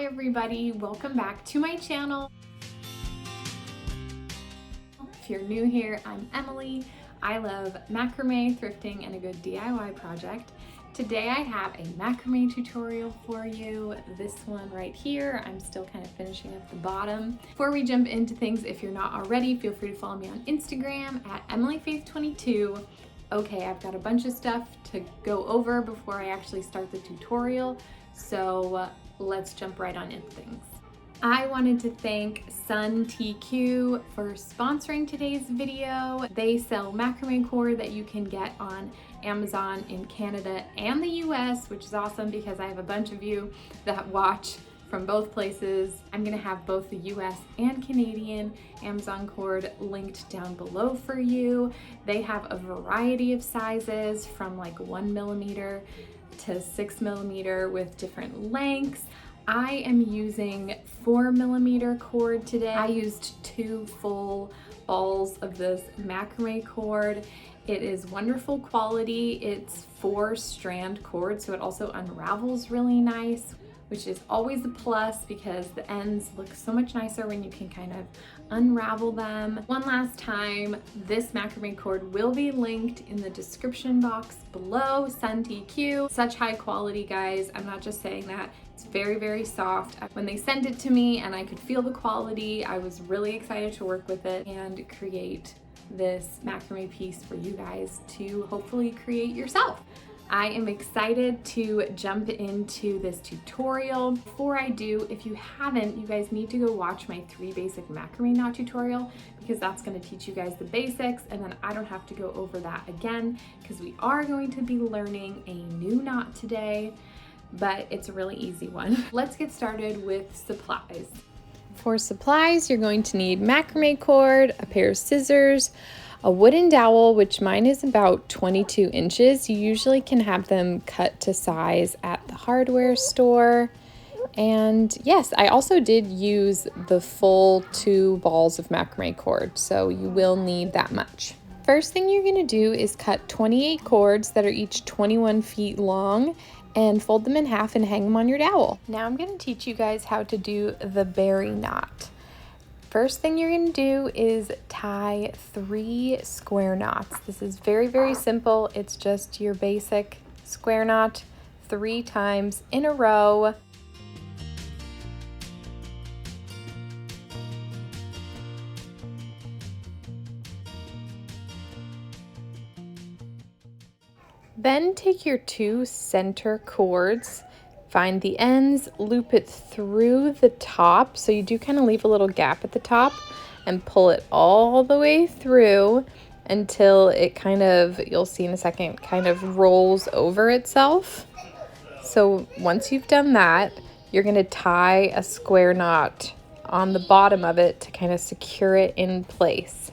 everybody, welcome back to my channel. If you're new here, I'm Emily. I love macrame, thrifting, and a good DIY project. Today I have a macrame tutorial for you. This one right here, I'm still kind of finishing up the bottom. Before we jump into things, if you're not already, feel free to follow me on Instagram at emilyfaith22. Okay, I've got a bunch of stuff to go over before I actually start the tutorial, so let's jump right on into things. I wanted to thank Sun TQ for sponsoring today's video. They sell macrame cord that you can get on Amazon in Canada and the US, which is awesome because I have a bunch of you that watch from both places. I'm gonna have both the US and Canadian Amazon cord linked down below for you. They have a variety of sizes from like 1mm to 6mm with different lengths. I am using 4mm cord today. I used 2 full balls of this macrame cord. It is wonderful quality. It's 4-strand cord, so it also unravels really nice, which is always a plus because the ends look so much nicer when you can kind of unravel them. One last time, this macrame cord will be linked in the description box below. Sun TQ, such high quality, guys. I'm not just saying that. It's very, very soft. When they sent it to me and I could feel the quality, I was really excited to work with it and create this macrame piece for you guys to hopefully create yourself. I am excited to jump into this tutorial. Before I do, if you haven't, you guys need to go watch my 3 basic macrame knot tutorial because that's going to teach you guys the basics, and then I don't have to go over that again because we are going to be learning a new knot today, but it's a really easy one. Let's get started with supplies. For supplies, you're going to need macrame cord, a pair of scissors, a wooden dowel, which mine is about 22 inches. You usually can have them cut to size at the hardware store. And yes, I also did use the full 2 balls of macrame cord, so you will need that much. First thing you're going to do is cut 28 cords that are each 21 feet long and fold them in half and hang them on your dowel. Now I'm going to teach you guys how to do the berry knot. First thing you're going to do is tie 3 square knots. This is very, very simple. It's just your basic square knot 3 times in a row. Then take your 2 center cords, find the ends, loop it through the top. So you do kind of leave a little gap at the top and pull it all the way through until it kind of, you'll see in a second, kind of rolls over itself. So once you've done that, you're going to tie a square knot on the bottom of it to kind of secure it in place.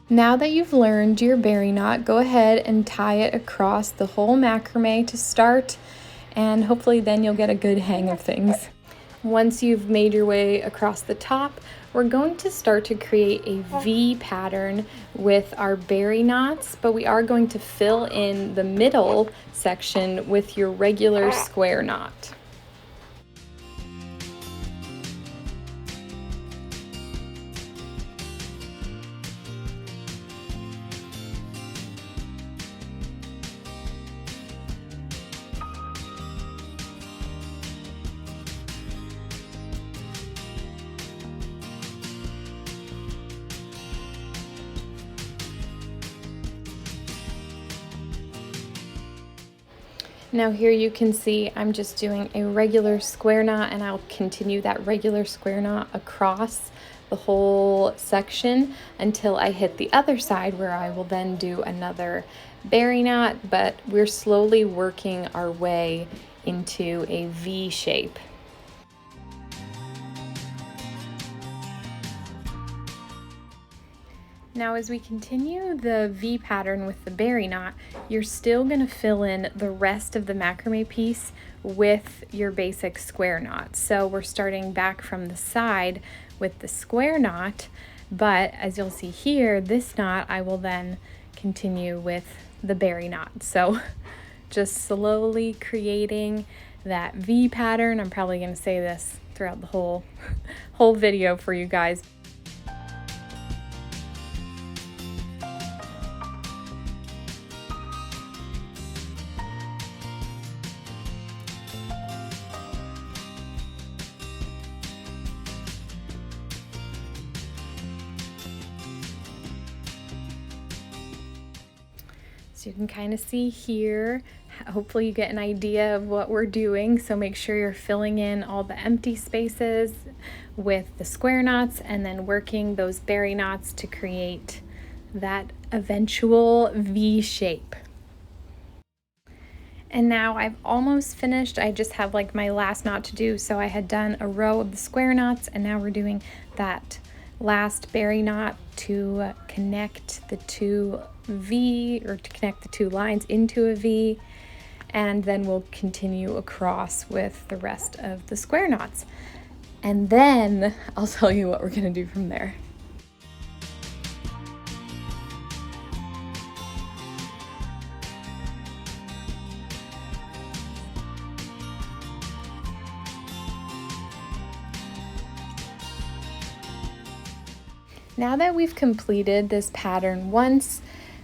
Now that you've learned your berry knot, go ahead and tie it across the whole macrame to start, and hopefully then you'll get a good hang of things. Once you've made your way across the top, we're going to start to create a V pattern with our berry knots, but we are going to fill in the middle section with your regular square knot. Now here you can see I'm just doing a regular square knot, and I'll continue that regular square knot across the whole section until I hit the other side, where I will then do another berry knot, but we're slowly working our way into a V shape. Now as we continue the V pattern with the berry knot, you're still going to fill in the rest of the macrame piece with your basic square knot. So we're starting back from the side with the square knot, but as you'll see here, this knot I will then continue with the berry knot. So just slowly creating that V pattern. I'm probably going to say this throughout the whole video for you guys. So you can kind of see here, hopefully you get an idea of what we're doing. So make sure you're filling in all the empty spaces with the square knots and then working those berry knots to create that eventual V shape. And now I've almost finished. I just have like my last knot to do. So I had done a row of the square knots and now we're doing that last berry knot to connect the two V, or to connect the two lines into a V, and then we'll continue across with the rest of the square knots. And then I'll tell you what we're gonna do from there. Now that we've completed this pattern once,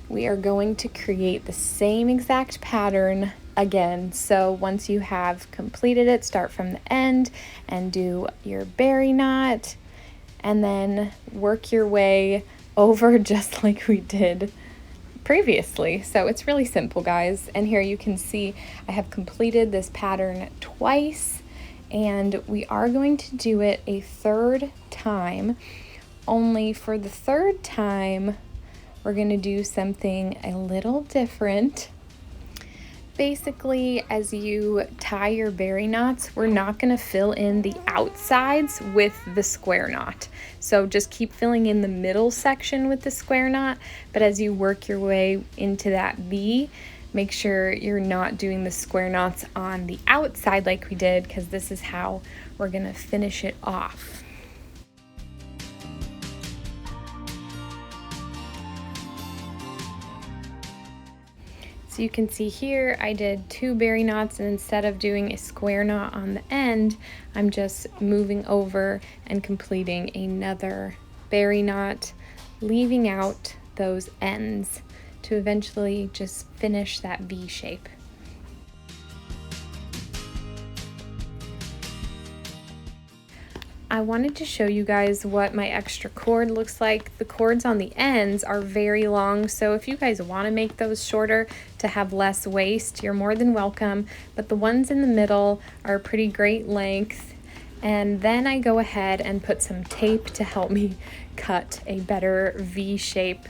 we are going to create the same exact pattern again. So once you have completed it, start from the end and do your berry knot and then work your way over just like we did previously. So it's really simple, guys. And here you can see I have completed this pattern twice and we are going to do it a third time. Only for the third time, we're going to do something a little different. Basically, as you tie your berry knots, we're not going to fill in the outsides with the square knot. So just keep filling in the middle section with the square knot, but as you work your way into that V, make sure you're not doing the square knots on the outside like we did, because this is how we're going to finish it off. So you can see here I did 2 berry knots, and instead of doing a square knot on the end, I'm just moving over and completing another berry knot, leaving out those ends to eventually just finish that V shape. I wanted to show you guys what my extra cord looks like. The cords on the ends are very long, so if you guys want to make those shorter to have less waste, you're more than welcome, but the ones in the middle are pretty great length. And then I go ahead and put some tape to help me cut a better V shape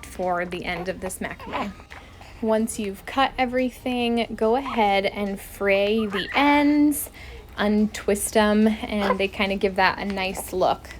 for the end of this macrame. Once you've cut everything, go ahead and fray the ends, untwist them, and they kind of give that a nice look.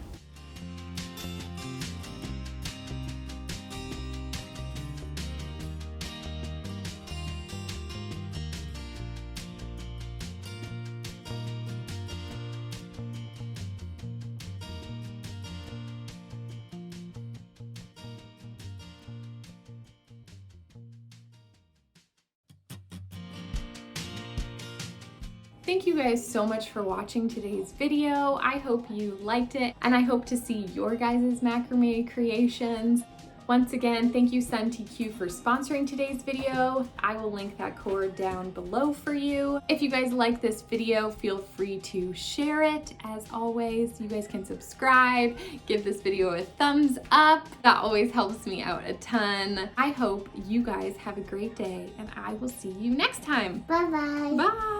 Thank you guys so much for watching today's video. I hope you liked it, and I hope to see your guys' macrame creations. Once again, thank you Sun TQ for sponsoring today's video. I will link that cord down below for you. If you guys like this video, feel free to share it. As always, you guys can subscribe, give this video a thumbs up. That always helps me out a ton. I hope you guys have a great day, and I will see you next time. Bye-bye. Bye.